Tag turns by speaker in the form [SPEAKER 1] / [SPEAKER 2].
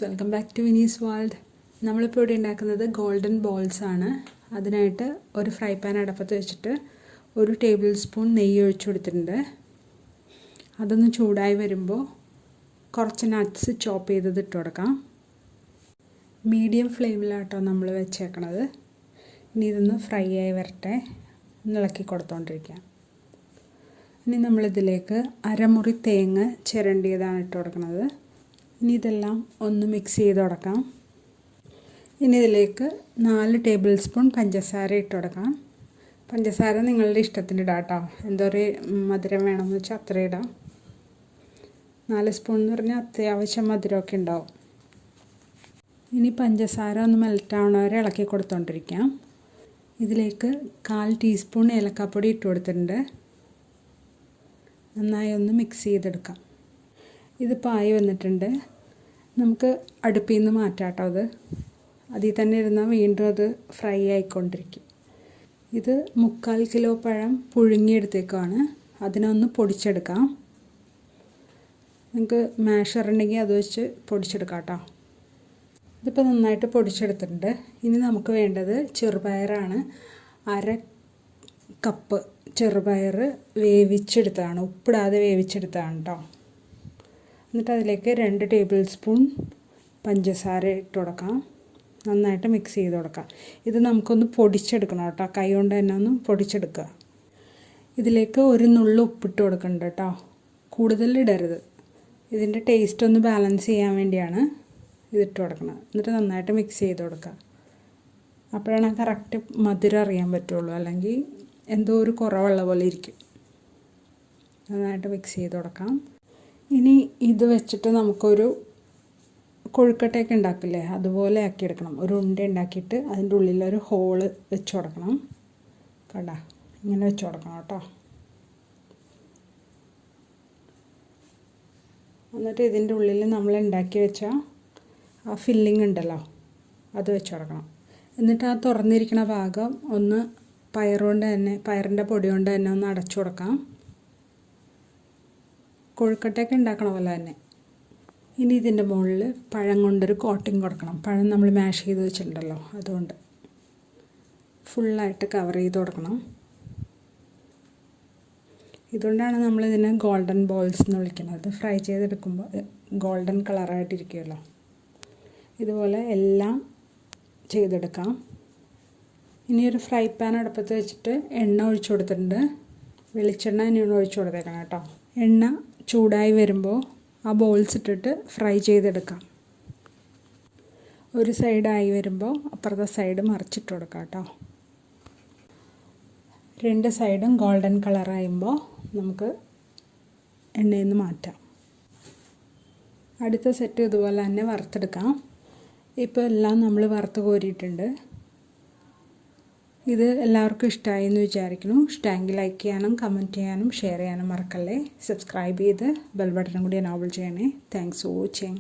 [SPEAKER 1] Welcome back to Vinee's world. നമ്മളിപ്പോൾ ഇവിടെ ഉണ്ടാക്കുന്നത് ഗോൾഡൻ ബോൾസ് ആണ്. അതിനായിട്ട് ഒരു ഫ്രൈ പാൻ അടപ്പത്ത് വെച്ചിട്ട് 1 ടേബിൾ സ്പൂൺ നെയ്യ് ഒഴിച്ചു കൊടുത്തിട്ടുണ്ട്. അതൊന്ന് ചൂടായി വരുമ്പോൾ കുറച്ച് നട്ട്സ് ചോപ്പ് ചെയ്തത് ഇട്ട് കൊടുക്കാം. മീഡിയം ഫ്ലെയിമിലാട്ടോ നമ്മൾ വെച്ചേക്കണത്. ഇനി ഇതൊന്ന് ഫ്രൈ ആയി വരട്ടെ, ഇളക്കി കൊടുത്തുകൊണ്ടിരിക്കാം. ഇനി നമ്മളിതിലേക്ക് അരമുറി തേങ്ങ ചിരണ്ടിയതാണ് ഇട്ട് കൊടുക്കുന്നത്. ഇനി ഇതെല്ലാം ഒന്ന് മിക്സ് ചെയ്ത് കൊടുക്കാം. ഇനി ഇതിലേക്ക് 4 ടേബിൾ സ്പൂൺ പഞ്ചസാര ഇട്ട് കൊടുക്കാം. പഞ്ചസാര നിങ്ങളുടെ ഇഷ്ടത്തിന് ഇടാം കേട്ടോ. എന്തോരം മധുരം വേണമെന്ന് വെച്ചാൽ അത്രയും ഇടാം. 4 സ്പൂൺ എന്ന് പറഞ്ഞാൽ അത്യാവശ്യം മധുരമൊക്കെ ഉണ്ടാവും. ഇനി പഞ്ചസാര ഒന്ന് മെൽറ്റാവണ വരെ ഇളക്കി കൊടുത്തുകൊണ്ടിരിക്കാം. ഇതിലേക്ക് 1/4 ടീസ്പൂൺ ഏലക്കാപ്പൊടി ഇട്ട് കൊടുത്തിട്ടുണ്ട്. നന്നായി ഒന്ന് മിക്സ് ചെയ്തെടുക്കാം. ഇത് പായി വന്നിട്ടുണ്ട്. നമുക്ക് അടുപ്പിൽ നിന്ന് മാറ്റാം കേട്ടോ. അതിൽ തന്നെ ഇരുന്നാൽ വീണ്ടും അത് ഫ്രൈ ആയിക്കൊണ്ടിരിക്കും. ഇത് 3/4 കിലോ പഴം പുഴുങ്ങിയെടുത്തേക്കാണ്. അതിനൊന്ന് പൊടിച്ചെടുക്കാം. നമുക്ക് മാഷർ ഉണ്ടെങ്കിൽ അത് വെച്ച് പൊടിച്ചെടുക്കാം കേട്ടോ. ഇതിപ്പോൾ നന്നായിട്ട് പൊടിച്ചെടുത്തിട്ടുണ്ട്. ഇനി നമുക്ക് വേണ്ടത് ചെറുപയറാണ്. 1/2 കപ്പ് ചെറുപയർ വേവിച്ചെടുത്തതാണ്, ഉപ്പിടാതെ വേവിച്ചെടുത്തതാണ് കേട്ടോ. എന്നിട്ട് അതിലേക്ക് 2 ടേബിൾ സ്പൂൺ പഞ്ചസാര ഇട്ട് കൊടുക്കാം. നന്നായിട്ട് മിക്സ് ചെയ്ത് കൊടുക്കാം. ഇത് നമുക്കൊന്ന് പൊടിച്ചെടുക്കണം കേട്ടോ. കൈ കൊണ്ട് തന്നെ ഒന്ന് പൊടിച്ചെടുക്കുക. ഇതിലേക്ക് 1 നുള്ളു ഉപ്പിട്ട് കൊടുക്കുന്നുണ്ട് കേട്ടോ. കൂടുതൽ ഇടരുത്. ഇതിൻ്റെ ടേസ്റ്റ് ഒന്ന് ബാലൻസ് ചെയ്യാൻ വേണ്ടിയാണ് ഇതിട്ട് കൊടുക്കണം. എന്നിട്ട് നന്നായിട്ട് മിക്സ് ചെയ്ത് കൊടുക്കുക. അപ്പോഴാണ് കറക്റ്റ് മധുരം അറിയാൻ പറ്റുള്ളൂ. അല്ലെങ്കിൽ എന്തോ ഒരു കുറവുള്ള പോലെ ഇരിക്കും. നന്നായിട്ട് മിക്സ് ചെയ്ത് കൊടുക്കാം. ഇനി ഇത് വെച്ചിട്ട് നമുക്കൊരു കൊഴുക്കട്ടയൊക്കെ ഉണ്ടാക്കില്ലേ, അതുപോലെ ആക്കിയെടുക്കണം. ഒരു ഉണ്ട ഉണ്ടാക്കിയിട്ട് അതിൻ്റെ ഉള്ളിലൊരു ഹോള് വെച്ച് കൊടുക്കണം. കണ്ടാ, ഇങ്ങനെ വെച്ച് കൊടുക്കണം കേട്ടോ. എന്നിട്ട് ഇതിൻ്റെ ഉള്ളിൽ നമ്മൾ ഉണ്ടാക്കി വെച്ച ആ ഫില്ലിംഗ് ഉണ്ടല്ലോ, അത് വെച്ച് കൊടുക്കണം. എന്നിട്ട് ആ തുറന്നിരിക്കുന്ന ഭാഗം ഒന്ന് പയറിൻ്റെ പൊടി കൊണ്ട് തന്നെ ഒന്ന് അടച്ചു കൊടുക്കാം. കൊഴുക്കട്ടയൊക്കെ ഉണ്ടാക്കണ പോലെ തന്നെ. ഇനി ഇതിൻ്റെ മുകളിൽ പഴം കൊണ്ടൊരു കോട്ടിങ് കൊടുക്കണം. പഴം നമ്മൾ മാഷ് ചെയ്ത് വെച്ചിട്ടുണ്ടല്ലോ, അതുകൊണ്ട് ഫുള്ളായിട്ട് കവർ ചെയ്ത് കൊടുക്കണം. ഇതുകൊണ്ടാണ് നമ്മളിതിനെ ഗോൾഡൻ ബോൾസ് എന്ന് വിളിക്കുന്നത്. ഫ്രൈ ചെയ്തെടുക്കുമ്പോൾ ഗോൾഡൻ കളറായിട്ടിരിക്കുമല്ലോ. ഇതുപോലെ എല്ലാം ചെയ്തെടുക്കാം. ഇനി ഒരു ഫ്രൈ പാൻ അടുപ്പത്ത് വെച്ചിട്ട് എണ്ണ ഒഴിച്ചു കൊടുത്തിട്ടുണ്ട്. വെളിച്ചെണ്ണ തന്നെയാണ് ഒഴിച്ചു കൊടുത്തേക്കണം കേട്ടോ. എണ്ണ ചൂടായി വരുമ്പോൾ ആ ബോൾസ് ഇട്ടിട്ട് ഫ്രൈ ചെയ്തെടുക്കാം. ഒരു സൈഡായി വരുമ്പോൾ അപ്പുറത്തെ സൈഡ് മറിച്ചിട്ട് കൊടുക്കാം കേട്ടോ. 2 സൈഡും ഗോൾഡൻ കളറായുമ്പോൾ നമുക്ക് എണ്ണയിൽ നിന്ന് മാറ്റാം. അടുത്ത സെറ്റ് ഇതുപോലെ തന്നെ വറുത്തെടുക്കാം. ഇപ്പോൾ എല്ലാം നമ്മൾ വറുത്ത് കോരിയിട്ടുണ്ട്. ഇത് എല്ലാവർക്കും ഇഷ്ടമായി എന്ന് വിചാരിക്കുന്നു. ഇഷ്ടമെങ്കിൽ ലൈക്ക് ചെയ്യാനും കമൻറ്റ് ചെയ്യാനും ഷെയർ ചെയ്യാനും മറക്കല്ലേ. സബ്സ്ക്രൈബ് ചെയ്ത് ബെൽ ബട്ടണും കൂടി എനേബിൾ ചെയ്യണേ. Thanks for watching.